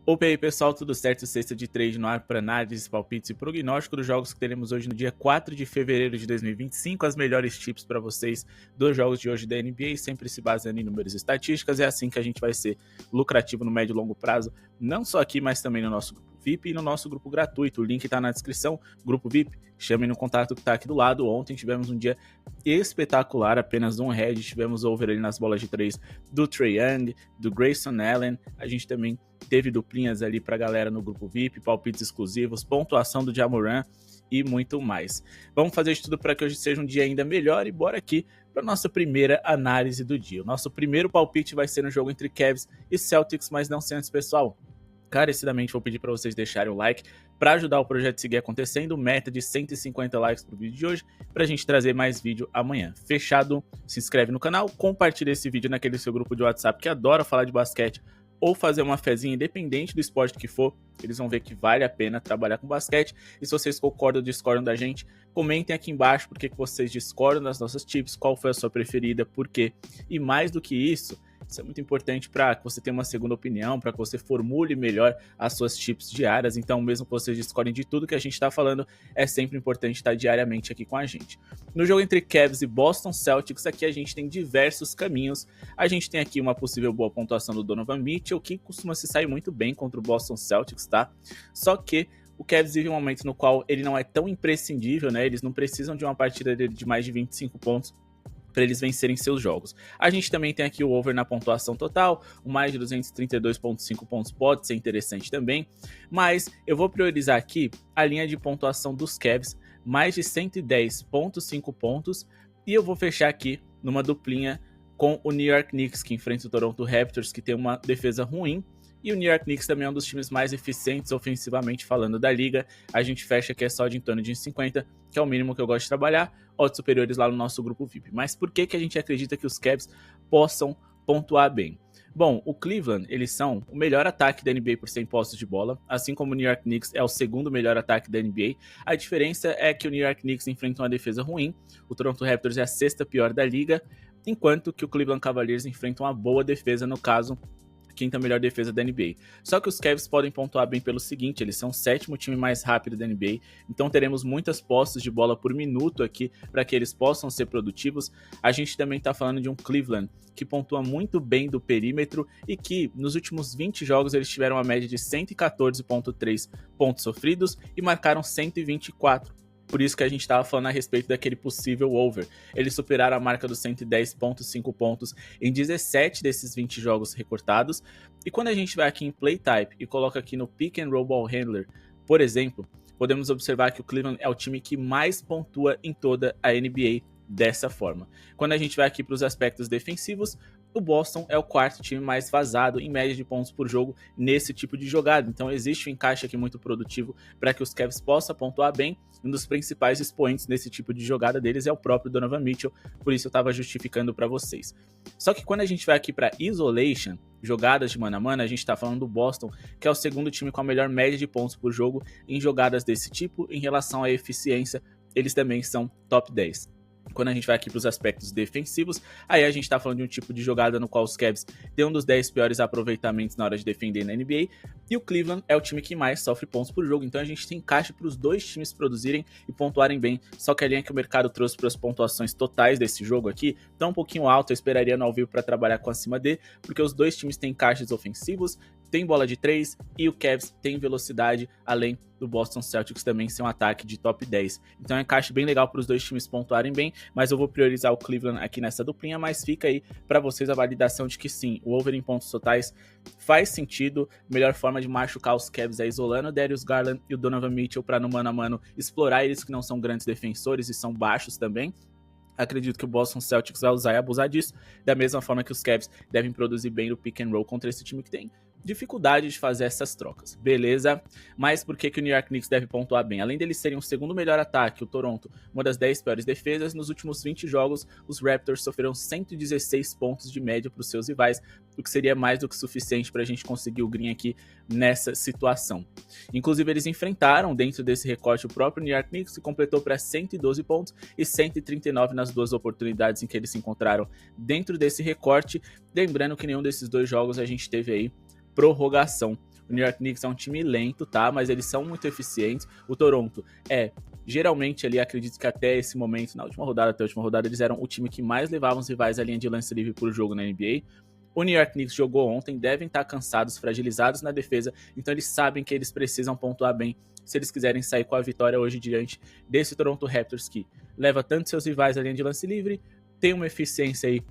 Opa aí pessoal, tudo certo? Sexta de trade no ar para análises, palpites e prognóstico dos jogos que teremos hoje no dia 4 de fevereiro de 2025. As melhores tips para vocês dos jogos de hoje da NBA, sempre se baseando em números e estatísticas. É assim que a gente vai ser lucrativo no médio e longo prazo, não só aqui, mas também no nosso grupo VIP e no nosso grupo gratuito. O link está na descrição, grupo VIP, chame no contato que está aqui do lado. Ontem tivemos um dia espetacular, apenas um head, tivemos over ali nas bolas de 3 do Trae Young, do Grayson Allen. A gente também teve duplinhas ali pra galera no grupo VIP, palpites exclusivos, pontuação do Ja Morant e muito mais. Vamos fazer de tudo para que hoje seja um dia ainda melhor e bora aqui para nossa primeira análise do dia. O nosso primeiro palpite vai ser no jogo entre Cavs e Celtics, mas não sem antes, pessoal. Carecidamente vou pedir para vocês deixarem o like para ajudar o projeto a seguir acontecendo, meta de 150 likes pro vídeo de hoje, para a gente trazer mais vídeo amanhã. Fechado? Se inscreve no canal, compartilha esse vídeo naquele seu grupo de WhatsApp que adora falar de basquete ou fazer uma fezinha independente do esporte que for, eles vão ver que vale a pena trabalhar com basquete. E se vocês concordam ou discordam da gente, comentem aqui embaixo por que vocês discordam das nossas tips, qual foi a sua preferida, por quê. E mais do que isso é muito importante para que você tenha uma segunda opinião, para que você formule melhor as suas tips diárias. Então, mesmo que vocês discordem de tudo que a gente está falando, é sempre importante estar diariamente aqui com a gente. No jogo entre Cavs e Boston Celtics, aqui a gente tem diversos caminhos. A gente tem aqui uma possível boa pontuação do Donovan Mitchell, que costuma se sair muito bem contra o Boston Celtics, tá? Só que o Cavs vive um momento no qual ele não é tão imprescindível, né? Eles não precisam de uma partida dele de mais de 25 pontos para eles vencerem seus jogos. A gente também tem aqui o over na pontuação total, o mais de 232,5 pontos pode ser interessante também, mas eu vou priorizar aqui a linha de pontuação dos Cavs, mais de 110,5 pontos, e eu vou fechar aqui numa duplinha com o New York Knicks, que enfrenta o Toronto Raptors, que tem uma defesa ruim, e o New York Knicks também é um dos times mais eficientes ofensivamente falando da liga. A gente fecha que é só de em torno de 50, que é o mínimo que eu gosto de trabalhar, odds superiores lá no nosso grupo VIP. Mas por que a gente acredita que os Cavs possam pontuar bem? Bom, o Cleveland, eles são o melhor ataque da NBA por 100 posses de bola, assim como o New York Knicks é o segundo melhor ataque da NBA. A diferença é que o New York Knicks enfrenta uma defesa ruim, o Toronto Raptors é a sexta pior da liga, enquanto que o Cleveland Cavaliers enfrenta uma boa defesa, no caso, quinta melhor defesa da NBA. Só que os Cavs podem pontuar bem pelo seguinte, eles são o sétimo time mais rápido da NBA, então teremos muitas posses de bola por minuto aqui para que eles possam ser produtivos. A gente também está falando de um Cleveland que pontua muito bem do perímetro e que nos últimos 20 jogos eles tiveram uma média de 114,3 pontos sofridos e marcaram 124. Por isso que a gente estava falando a respeito daquele possível over. Eles superaram a marca dos 110,5 pontos em 17 desses 20 jogos recortados. E quando a gente vai aqui em Play Type e coloca aqui no Pick and Roll Ball Handler, por exemplo, podemos observar que o Cleveland é o time que mais pontua em toda a NBA dessa forma. Quando a gente vai aqui para os aspectos defensivos, o Boston é o quarto time mais vazado em média de pontos por jogo nesse tipo de jogada. Então existe um encaixe aqui muito produtivo para que os Cavs possam pontuar bem. Um dos principais expoentes nesse tipo de jogada deles é o próprio Donovan Mitchell, por isso eu estava justificando para vocês. Só que quando a gente vai aqui para Isolation, jogadas de mano a mano, a gente está falando do Boston, que é o segundo time com a melhor média de pontos por jogo em jogadas desse tipo. Em relação à eficiência, eles também são top 10. Quando a gente vai aqui para os aspectos defensivos, aí a gente está falando de um tipo de jogada no qual os Cavs têm um dos 10 piores aproveitamentos na hora de defender na NBA, e o Cleveland é o time que mais sofre pontos por jogo, então a gente tem encaixe para os dois times produzirem e pontuarem bem, só que a linha que o mercado trouxe para as pontuações totais desse jogo aqui está um pouquinho alta, eu esperaria no ao vivo para trabalhar com acima de, porque os dois times têm encaixes ofensivos, tem bola de 3 e o Cavs tem velocidade, além do Boston Celtics também ser um ataque de top 10. Então é um encaixe bem legal para os dois times pontuarem bem, mas eu vou priorizar o Cleveland aqui nessa duplinha, mas fica aí para vocês a validação de que sim, o over em pontos totais faz sentido. Melhor forma de machucar os Cavs é isolando o Darius Garland e o Donovan Mitchell para no mano a mano explorar eles que não são grandes defensores e são baixos também. Acredito que o Boston Celtics vai usar e abusar disso, da mesma forma que os Cavs devem produzir bem no pick and roll contra esse time que tem dificuldade de fazer essas trocas, beleza? Mas por que o New York Knicks deve pontuar bem? Além deles serem o segundo melhor ataque, o Toronto, uma das 10 piores defesas, nos últimos 20 jogos, os Raptors sofreram 116 pontos de média para os seus rivais, o que seria mais do que suficiente para a gente conseguir o green aqui nessa situação. Inclusive, eles enfrentaram dentro desse recorte o próprio New York Knicks, que completou para 112 pontos e 139 nas duas oportunidades em que eles se encontraram dentro desse recorte. Lembrando que nenhum desses dois jogos a gente teve aí prorrogação. O New York Knicks é um time lento, tá? Mas eles são muito eficientes. O Toronto geralmente ali, acredito que até esse momento, na última rodada, até a última rodada, eles eram o time que mais levava os rivais à linha de lance livre por jogo na NBA. O New York Knicks jogou ontem, devem estar cansados, fragilizados na defesa, então eles sabem que eles precisam pontuar bem se eles quiserem sair com a vitória hoje diante desse Toronto Raptors que leva tanto seus rivais à linha de lance livre, tem uma eficiência aí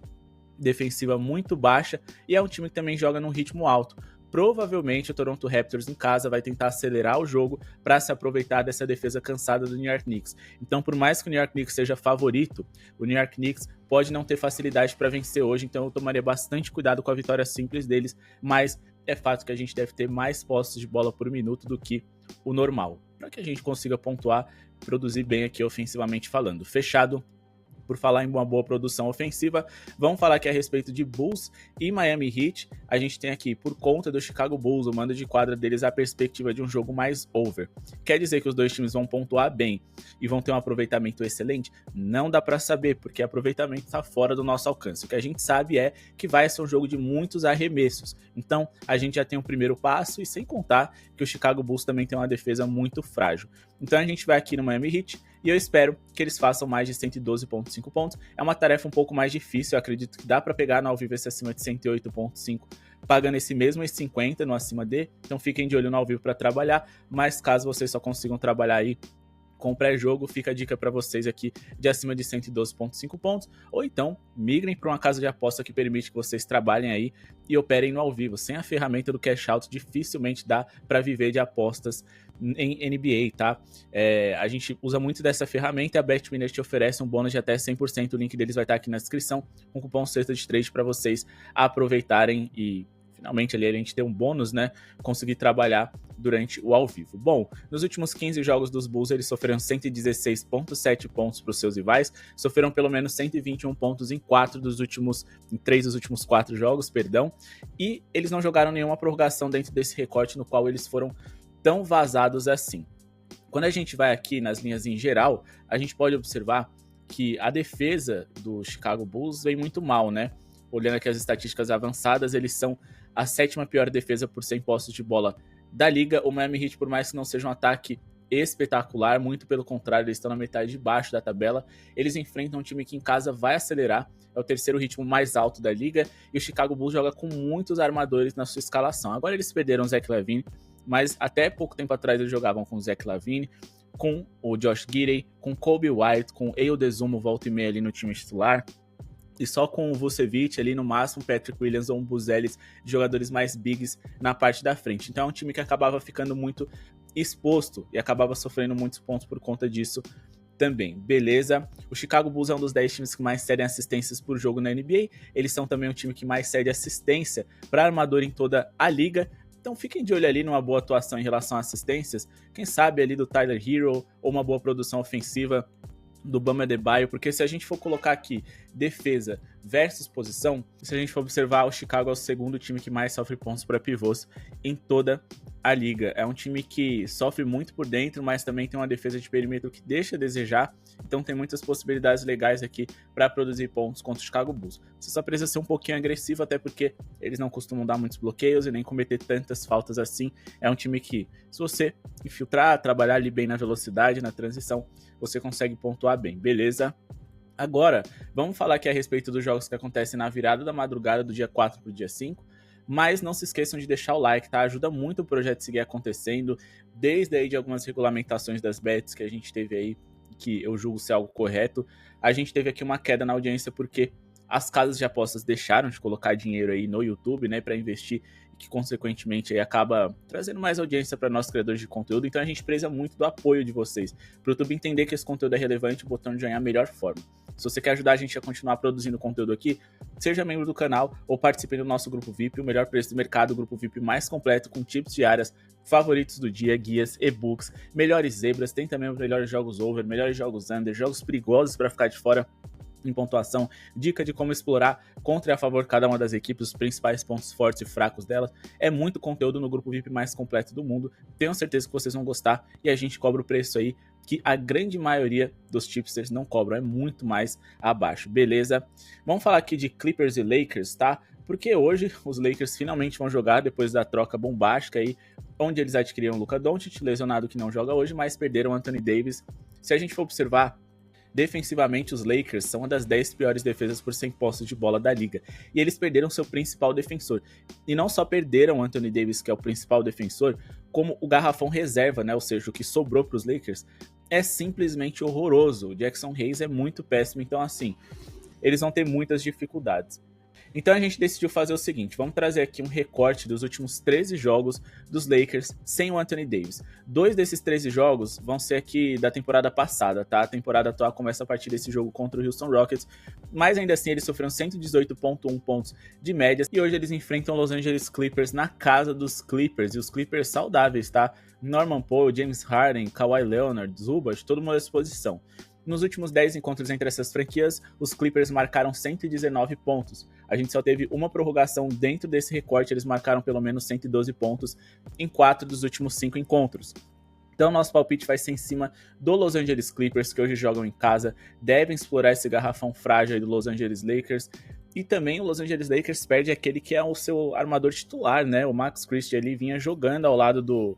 defensiva muito baixa e é um time que também joga num ritmo alto. Provavelmente o Toronto Raptors em casa vai tentar acelerar o jogo para se aproveitar dessa defesa cansada do New York Knicks. Então, por mais que o New York Knicks seja favorito, o New York Knicks pode não ter facilidade para vencer hoje, então eu tomaria bastante cuidado com a vitória simples deles, mas é fato que a gente deve ter mais posses de bola por minuto do que o normal, para que a gente consiga pontuar, produzir bem aqui ofensivamente falando. Fechado. Por falar em uma boa produção ofensiva, vamos falar aqui a respeito de Bulls e Miami Heat. A gente tem aqui, por conta do Chicago Bulls, o mando de quadra deles, a perspectiva de um jogo mais over. Quer dizer que os dois times vão pontuar bem e vão ter um aproveitamento excelente? Não dá para saber, porque aproveitamento está fora do nosso alcance. O que a gente sabe é que vai ser um jogo de muitos arremessos. Então, a gente já tem o primeiro passo, e sem contar que o Chicago Bulls também tem uma defesa muito frágil. Então, a gente vai aqui no Miami Heat, e eu espero que eles façam mais de 112,5 pontos. É uma tarefa um pouco mais difícil, eu acredito que dá para pegar no ao vivo esse acima de 108,5, pagando esse mesmo 50 no acima D. Então fiquem de olho no ao vivo para trabalhar, mas caso vocês só consigam trabalhar aí com pré-jogo, fica a dica para vocês aqui de acima de 112,5 pontos, ou então migrem para uma casa de aposta que permite que vocês trabalhem aí e operem no ao vivo. Sem a ferramenta do cash out, dificilmente dá para viver de apostas em NBA, tá? A gente usa muito dessa ferramenta e a BetWinner te oferece um bônus de até 100%, o link deles vai estar aqui na descrição, com o cupom Sexta de Trade para vocês aproveitarem e finalmente ali a gente ter um bônus, né? Conseguir trabalhar durante o ao vivo. Bom, nos últimos 15 jogos dos Bulls, eles sofreram 116,7 pontos para os seus rivais, sofreram pelo menos 121 pontos em 3 dos últimos 4 jogos, perdão, e eles não jogaram nenhuma prorrogação dentro desse recorte no qual eles foram tão vazados assim. Quando a gente vai aqui nas linhas em geral, a gente pode observar que a defesa do Chicago Bulls vem muito mal, né? Olhando aqui as estatísticas avançadas, eles são a 7ª pior defesa por 100 posses de bola da liga. O Miami Heat, por mais que não seja um ataque espetacular, muito pelo contrário, eles estão na metade de baixo da tabela. Eles enfrentam um time que em casa vai acelerar, é o 3º ritmo mais alto da liga, e o Chicago Bulls joga com muitos armadores na sua escalação. Agora eles perderam o Zach LaVine, mas até pouco tempo atrás eles jogavam com o Zach LaVine, com o Josh Giddey, com Kobe White, com Ayo Dosunmu volta e meia ali no time titular, e só com o Vucevic ali no máximo, Patrick Williams ou um Buzelis, jogadores mais bigs na parte da frente. Então é um time que acabava ficando muito exposto e acabava sofrendo muitos pontos por conta disso também. Beleza? O Chicago Bulls é um dos 10 times que mais cedem assistências por jogo na NBA. Eles são também um time que mais cede assistência para armador em toda a liga. Então fiquem de olho ali numa boa atuação em relação a assistências. Quem sabe ali do Tyler Hero ou uma boa produção ofensiva do Bam Adebayo, porque se a gente for colocar aqui defesa versus posição, se a gente for observar, o Chicago é o 2º time que mais sofre pontos para pivôs em toda a liga. É um time que sofre muito por dentro, mas também tem uma defesa de perímetro que deixa a desejar, então tem muitas possibilidades legais aqui para produzir pontos contra o Chicago Bulls. Você só precisa ser um pouquinho agressivo, até porque eles não costumam dar muitos bloqueios e nem cometer tantas faltas assim. É um time que, se você infiltrar, trabalhar ali bem na velocidade, na transição, você consegue pontuar bem, beleza? Agora, vamos falar aqui a respeito dos jogos que acontecem na virada da madrugada do dia 4 para o dia 5, mas não se esqueçam de deixar o like, tá? Ajuda muito o projeto a seguir acontecendo, desde aí de algumas regulamentações das bets que a gente teve aí, que eu julgo ser algo correto. A gente teve aqui uma queda na audiência porque as casas de apostas deixaram de colocar dinheiro aí no YouTube, né, para investir, e que consequentemente aí acaba trazendo mais audiência para nós criadores de conteúdo. Então a gente precisa muito do apoio de vocês, para o YouTube entender que esse conteúdo é relevante, o botão de joinha é a melhor forma. Se você quer ajudar a gente a continuar produzindo conteúdo aqui, seja membro do canal ou participe do nosso grupo VIP, o melhor preço do mercado, o grupo VIP mais completo, com tips diárias, favoritos do dia, guias, e-books, melhores zebras, tem também os melhores jogos over, melhores jogos under, jogos perigosos para ficar de fora em pontuação, dica de como explorar contra e a favor cada uma das equipes, os principais pontos fortes e fracos delas. É muito conteúdo no grupo VIP mais completo do mundo. Tenho certeza que vocês vão gostar e a gente cobra o preço aí que a grande maioria dos tipsters não cobram, é muito mais abaixo, beleza? Vamos falar aqui de Clippers e Lakers, tá? porque hoje os Lakers finalmente vão jogar depois da troca bombástica aí, onde eles adquiriram o Luka Doncic, lesionado que não joga hoje, mas perderam o Anthony Davis. Se a gente for observar, defensivamente, os Lakers são uma das 10 piores defesas por 100 posses de bola da liga. E eles perderam seu principal defensor. E não só perderam o Anthony Davis, que é o principal defensor, como o garrafão reserva, né? Ou seja, o que sobrou para os Lakers é simplesmente horroroso. O Jackson Hayes é muito péssimo, então assim, eles vão ter muitas dificuldades. Então a gente decidiu fazer o seguinte, vamos trazer aqui um recorte dos últimos 13 jogos dos Lakers sem o Anthony Davis. 2 desses 13 jogos vão ser aqui da temporada passada, tá? A temporada atual começa a partir desse jogo contra o Houston Rockets, mas ainda assim eles sofreram 118,1 pontos de média e hoje eles enfrentam Los Angeles Clippers na casa dos Clippers, e os Clippers saudáveis, tá? Norman Powell, James Harden, Kawhi Leonard, Zubac, todo mundo à disposição. Nos últimos 10 encontros entre essas franquias, os Clippers marcaram 119 pontos. A gente só teve uma prorrogação dentro desse recorte, eles marcaram pelo menos 112 pontos em 4 dos últimos 5 encontros. Então nosso palpite vai ser em cima do Los Angeles Clippers, que hoje jogam em casa, devem explorar esse garrafão frágil aí do Los Angeles Lakers. E também o Los Angeles Lakers perde aquele que é o seu armador titular, né? O Max Christie ali vinha jogando ao lado do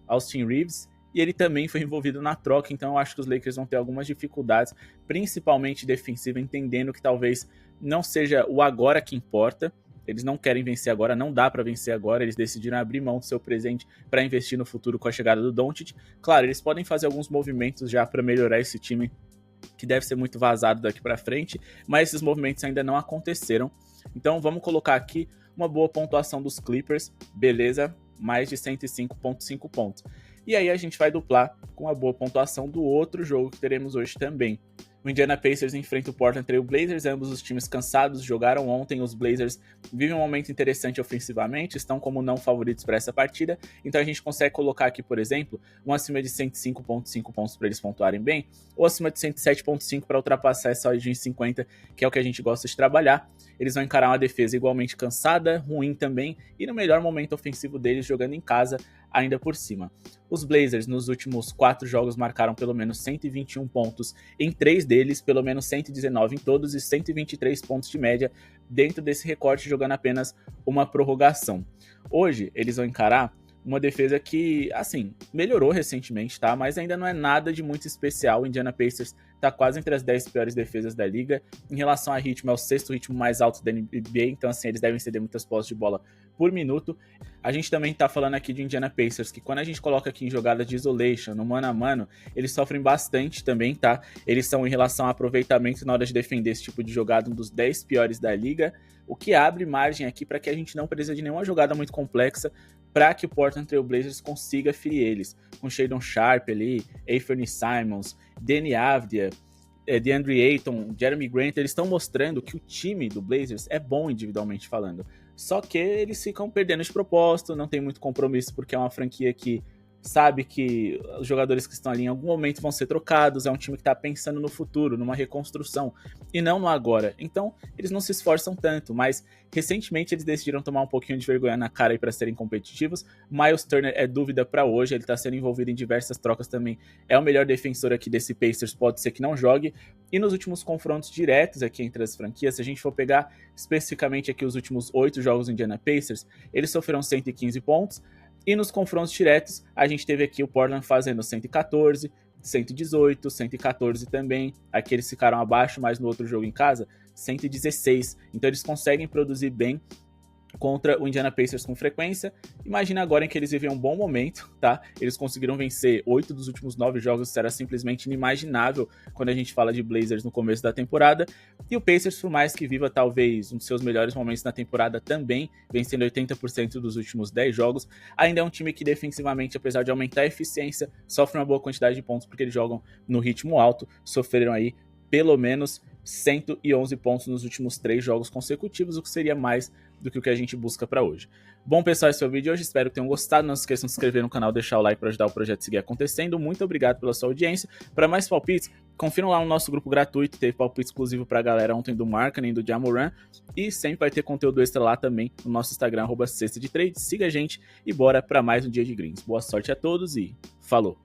Austin Reeves, e ele também foi envolvido na troca, então eu acho que os Lakers vão ter algumas dificuldades, principalmente defensiva, entendendo que talvez não seja o agora que importa. Eles não querem vencer agora, não dá para vencer agora, eles decidiram abrir mão do seu presente para investir no futuro com a chegada do Doncic. Claro, eles podem fazer alguns movimentos já para melhorar esse time, que deve ser muito vazado daqui para frente, mas esses movimentos ainda não aconteceram. Então vamos colocar aqui uma boa pontuação dos Clippers, beleza? Mais de 105,5 pontos. E aí a gente vai duplar com a boa pontuação do outro jogo que teremos hoje também. O Indiana Pacers enfrenta o Portland Trail Blazers, ambos os times cansados, jogaram ontem, os Blazers vivem um momento interessante ofensivamente, estão como não favoritos para essa partida, então a gente consegue colocar aqui, por exemplo, um acima de 105,5 pontos para eles pontuarem bem, ou acima de 107,5 para ultrapassar essa odd de 50, que é o que a gente gosta de trabalhar. Eles vão encarar uma defesa igualmente cansada, ruim também, e no melhor momento ofensivo deles, jogando em casa, ainda por cima. Os Blazers nos últimos 4 jogos marcaram pelo menos 121 pontos em 3 deles, pelo menos 119 em todos e 123 pontos de média dentro desse recorte, jogando apenas uma prorrogação. Hoje eles vão encarar uma defesa que, assim, melhorou recentemente, tá? Mas ainda não é nada de muito especial. O Indiana Pacers tá quase entre as 10 piores defesas da liga. Em relação a ritmo, é o 6º ritmo mais alto da NBA, então assim, eles devem ceder muitas posses de bola por minuto. A gente também tá falando aqui de Indiana Pacers, que quando a gente coloca aqui em jogadas de isolation, no mano a mano, eles sofrem bastante também, tá? Eles são, em relação a aproveitamento na hora de defender esse tipo de jogada, um dos 10 piores da liga, o que abre margem aqui para que a gente não precise de nenhuma jogada muito complexa para que o Portland Trail Blazers consiga ferir eles, com Shadon Sharp ali, Anthony Simons, Deni Avdija, DeAndre Ayton, Jeremy Grant, eles estão mostrando que o time do Blazers é bom individualmente falando, só que eles ficam perdendo de propósito, não tem muito compromisso porque é uma franquia que sabe que os jogadores que estão ali em algum momento vão ser trocados, é um time que está pensando no futuro, numa reconstrução, e não no agora. Então, eles não se esforçam tanto, mas recentemente eles decidiram tomar um pouquinho de vergonha na cara para serem competitivos. Miles Turner é dúvida para hoje, ele está sendo envolvido em diversas trocas também, é o melhor defensor aqui desse Pacers, pode ser que não jogue. E nos últimos confrontos diretos aqui entre as franquias, se a gente for pegar especificamente aqui os últimos 8 jogos do Indiana Pacers, eles sofreram 115 pontos, e nos confrontos diretos, a gente teve aqui o Portland fazendo 114, 118, 114 também. Aqui eles ficaram abaixo, mas no outro jogo em casa, 116. Então eles conseguem produzir bem contra o Indiana Pacers com frequência. Imagina agora em que eles vivem um bom momento, tá? Eles conseguiram vencer 8 dos últimos 9 jogos, isso era simplesmente inimaginável quando a gente fala de Blazers no começo da temporada. E o Pacers, por mais que viva talvez um dos seus melhores momentos na temporada também, vencendo 80% dos últimos 10 jogos, ainda é um time que defensivamente, apesar de aumentar a eficiência, sofre uma boa quantidade de pontos porque eles jogam no ritmo alto, sofreram aí pelo menos 111 pontos nos últimos 3 jogos consecutivos, o que seria mais do que o que a gente busca para hoje. Bom, pessoal, esse foi o vídeo de hoje, espero que tenham gostado, não se esqueçam de se inscrever no canal, deixar o like para ajudar o projeto a seguir acontecendo. Muito obrigado pela sua audiência. Para mais palpites, confiram lá no nosso grupo gratuito, teve palpite exclusivo para a galera ontem do Markkanen e do Ja Morant, e sempre vai ter conteúdo extra lá também no nosso Instagram, @cestadetrade. Siga a gente e bora para mais um dia de greens. Boa sorte a todos e falou!